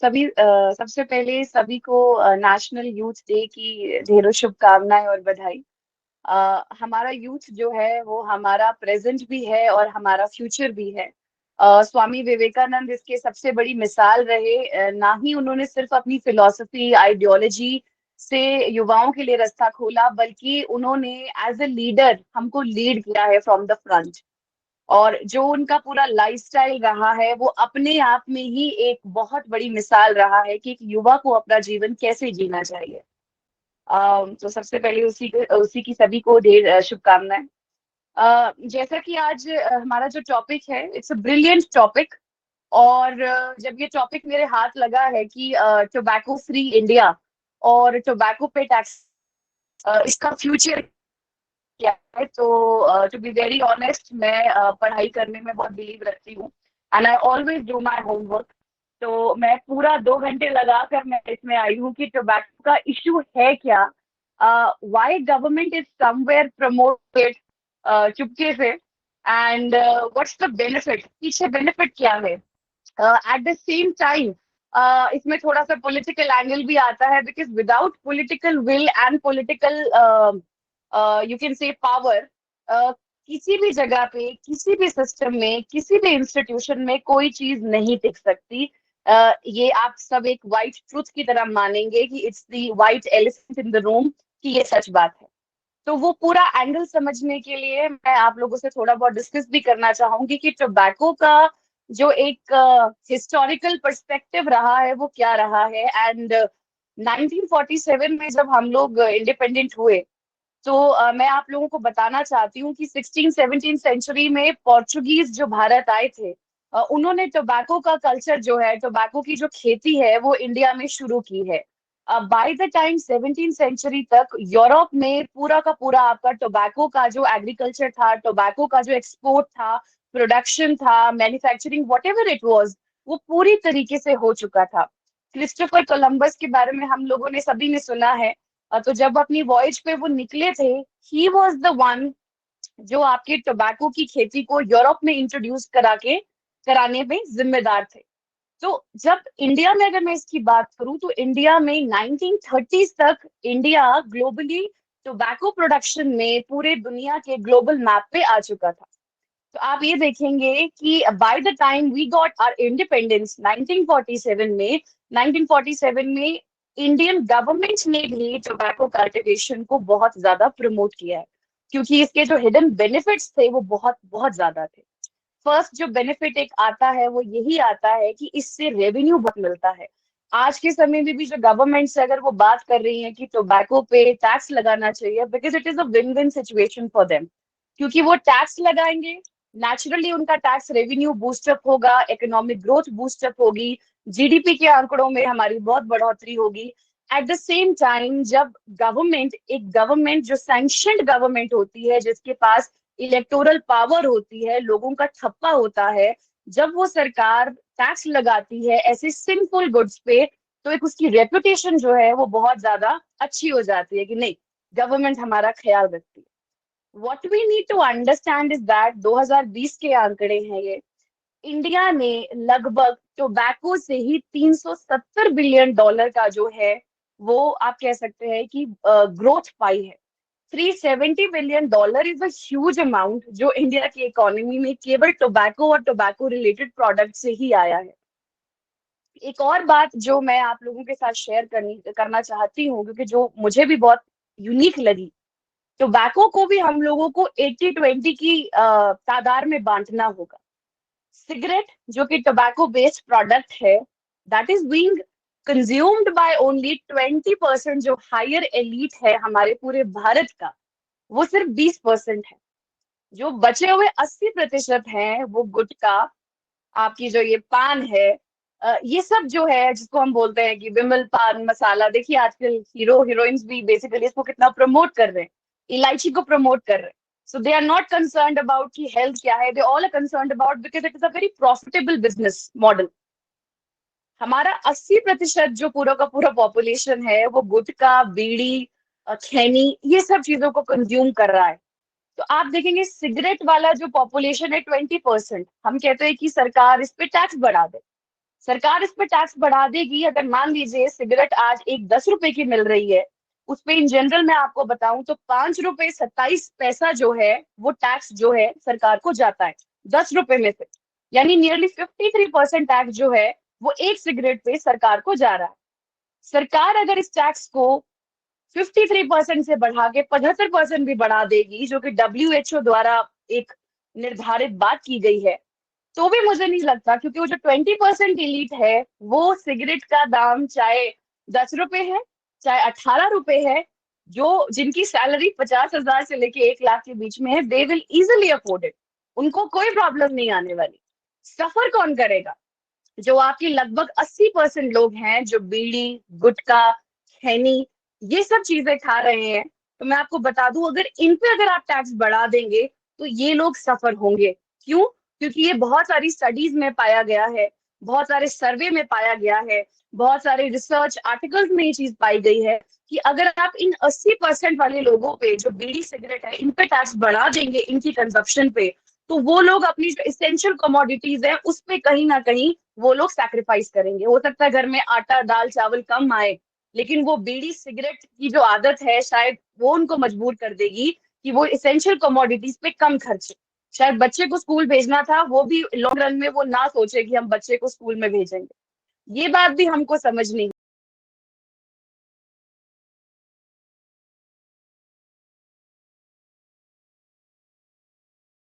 सबसे पहले सभी को नेशनल यूथ डे की ढेरों शुभकामनाएं और बधाई। हमारा यूथ जो है वो हमारा प्रेजेंट भी है और हमारा फ्यूचर भी है। स्वामी विवेकानंद इसके सबसे बड़ी मिसाल रहे। ना ही उन्होंने सिर्फ अपनी फिलॉसफी आइडियोलॉजी से युवाओं के लिए रास्ता खोला, बल्कि उन्होंने एज ए लीडर हमको लीड किया है फ्रॉम द फ्रंट। और जो उनका पूरा लाइफस्टाइल रहा है वो अपने आप में ही एक बहुत बड़ी मिसाल रहा है कि एक युवा को अपना जीवन कैसे जीना चाहिए। तो सबसे पहले उसी की सभी को ढेर शुभकामनाएं। जैसा कि आज हमारा जो टॉपिक है, इट्स अ ब्रिलियंट टॉपिक। और जब ये टॉपिक मेरे हाथ लगा है कि टोबैको फ्री इंडिया और टोबैको पे टैक्स, इसका फ्यूचर क्या है, तो टू बी वेरी ऑनेस्ट मैं पढ़ाई करने में बहुत बिलीव रखती हूँ and I always do my homework. तो मैं पूरा 2 घंटे लगा कर मैं इसमें आई हूँ कि टोबैको का इशू है क्या, why government is somewhere promoted चुपके से, एंड व्हाट्स द बेनिफिट, पीछे बेनिफिट क्या है। एट द सेम टाइम इसमें थोड़ा सा पॉलिटिकल एंगल भी आता है, because without political will and political you can say power, किसी भी जगह पे, किसी भी सिस्टम में, किसी भी इंस्टीट्यूशन में कोई चीज नहीं टिक सकती। ये आप सब एक वाइट ट्रूथ की तरह मानेंगे कि it's the white elephant in the room, कि ये सच बात है। तो वो पूरा एंगल समझने के लिए मैं आप लोगों से थोड़ा बहुत डिस्कस भी करना चाहूंगी कि टोबैको का जो एक हिस्टोरिकल पर्सपेक्टिव रहा है वो क्या रहा है। एंड 1947 में जब हम लोग इंडिपेंडेंट हुए, तो मैं आप लोगों को बताना चाहती हूँ कि 16-17 सेंचुरी में पोर्चुगीज जो भारत आए थे, उन्होंने टोबैको का कल्चर जो है, टोबैको की जो खेती है वो इंडिया में शुरू की है। बाय द टाइम 17 सेंचुरी तक यूरोप में पूरा का पूरा आपका टोबैको का जो एग्रीकल्चर था, टोबैको का जो एक्सपोर्ट था, प्रोडक्शन था, manufacturing, what ever it was, वो पूरी तरीके से हो चुका था। क्रिस्टोफर कोलंबस के बारे में हम लोगों ने सभी ने सुना है। तो जब अपनी वॉयज पे वो निकले थे, ही वॉज द वन जो आपके टोबैको की खेती को यूरोप में इंट्रोड्यूस कराने में जिम्मेदार थे। तो जब इंडिया में अगर मैं इसकी बात करूं, तो इंडिया में 1930s तक इंडिया ग्लोबली टोबैको प्रोडक्शन में पूरे दुनिया के ग्लोबल मैप पे आ चुका था। तो आप ये देखेंगे कि by the time we got our independence 1947 में इंडियन गवर्नमेंट ने भी टोबैको कल्टीवेशन को बहुत ज्यादा प्रमोट किया है, क्योंकि इसके जो हिडन बेनिफिट्स थे वो बहुत बहुत ज्यादा थे। फर्स्ट जो बेनिफिट एक आता है वो यही आता है कि इससे रेवेन्यू बहुत मिलता है। आज के समय में भी जो गवर्नमेंट से अगर वो बात कर रही है कि टोबैको पे टैक्स लगाना चाहिए, because it is a win win situation for them, क्योंकि वो टैक्स लगाएंगे, नेचुरली उनका टैक्स रेवेन्यू बूस्टअप होगा, इकोनॉमिक ग्रोथ बूस्टअप होगी, जीडीपी के आंकड़ों में हमारी बहुत बढ़ोतरी होगी। एट द सेम टाइम जब गवर्नमेंट जो सैंक्शनड गवर्नमेंट होती है, जिसके पास इलेक्टोरल पावर होती है, लोगों का ठप्पा होता है, जब वो सरकार टैक्स लगाती है ऐसे सिंपल गुड्स पे, तो एक उसकी रेपुटेशन जो है वो बहुत ज्यादा अच्छी हो जाती है कि नहीं, गवर्नमेंट हमारा ख्याल रखती है। What we need to understand is that 2020 के आंकड़े हैं ये, इंडिया ने लगभग टोबैको से ही $370 बिलियन का जो है वो आप कह सकते हैं कि ग्रोथ पाई है। $370 billion is a huge amount जो इंडिया की इकोनॉमी में केवल टोबैको और टोबैको रिलेटेड प्रोडक्ट से ही आया है। एक और बात जो मैं आप लोगों के साथ शेयर करना चाहती हूँ, क्योंकि जो मुझे भी बहुत यूनिक लगी, टोबैको को भी हम लोगों को 80-20 की तादाद में बांटना होगा। सिगरेट जो कि टोबैको बेस्ड प्रोडक्ट है, that is being consumed by only 20%। जो हायर एलीट है हमारे पूरे भारत का, वो सिर्फ 20% है। जो बचे हुए 80% हैं वो गुटखा, आपकी जो ये पान है, ये सब जो है जिसको हम बोलते हैं कि विमल पान मसाला, देखिए आजकल हीरो हीरोइंस भी बेसिकली इसको कितना प्रमोट कर रहे हैं, इलायची को प्रमोट कर रहे हैं। So they are not concerned about कि हेल्थ क्या है, they all are concerned about because it is a very profitable business model. हमारा 80% जो पूरा का पूरा पॉपुलेशन है वो गुटखा, बीड़ी, खैनी, ये सब चीजों को कंज्यूम कर रहा है। तो आप देखेंगे सिगरेट वाला जो पॉपुलेशन है 20%, हम कहते हैं कि सरकार इस पे टैक्स बढ़ा दे। सरकार इस पे टैक्स बढ़ा देगी। अगर मान लीजिए सिगरेट आज एक 10 रुपए की मिल रही है, उस पे इन जनरल मैं आपको बताऊं तो 5 रुपए 27 पैसा जो है वो टैक्स जो है सरकार को जाता है 10 रुपए में से। यानी नियरली 53% टैक्स जो है वो एक सिगरेट पे सरकार को जा रहा है। सरकार अगर इस टैक्स को 53% से बढ़ा के 75% भी बढ़ा देगी, जो कि WHO द्वारा एक निर्धारित बात की गई है, तो भी मुझे नहीं लगता, क्योंकि वो जो 20% इलीट है वो सिगरेट का दाम चाहे 10 रुपए है चाहे 18 रुपए है, जो जिनकी सैलरी 50,000 से लेके 1 लाख के बीच में है, they will easily afford it. उनको कोई प्रॉब्लम नहीं आने वाली। सफर कौन करेगा? जो आपके लगभग 80% लोग हैं जो बीड़ी, गुटखा, खैनी, ये सब चीजें खा रहे हैं। तो मैं आपको बता दूं, अगर इन पे अगर आप टैक्स बढ़ा देंगे तो ये लोग सफर होंगे। क्यों? क्योंकि ये बहुत सारी स्टडीज में पाया गया है, बहुत सारे सर्वे में पाया गया है, बहुत सारे रिसर्च आर्टिकल्स में ये चीज पाई गई है कि अगर आप इन 80% वाले लोगों पे जो बीड़ी सिगरेट है इन पे टैक्स बढ़ा देंगे इनकी कंजप्शन पे, तो वो लोग अपनी जो इसेंशियल कमोडिटीज है उस पे कहीं ना कहीं वो लोग सैक्रिफाइस करेंगे। हो सकता है घर में आटा दाल चावल कम आए, लेकिन वो बीड़ी सिगरेट की जो आदत है शायद वो उनको मजबूर कर देगी कि वो इसेंशियल कमोडिटीज पे कम खर्चे। शायद बच्चे को स्कूल भेजना था, वो भी लॉन्ग रन में वो ना सोचे कि हम बच्चे को स्कूल में भेजेंगे। ये बात भी हमको समझनी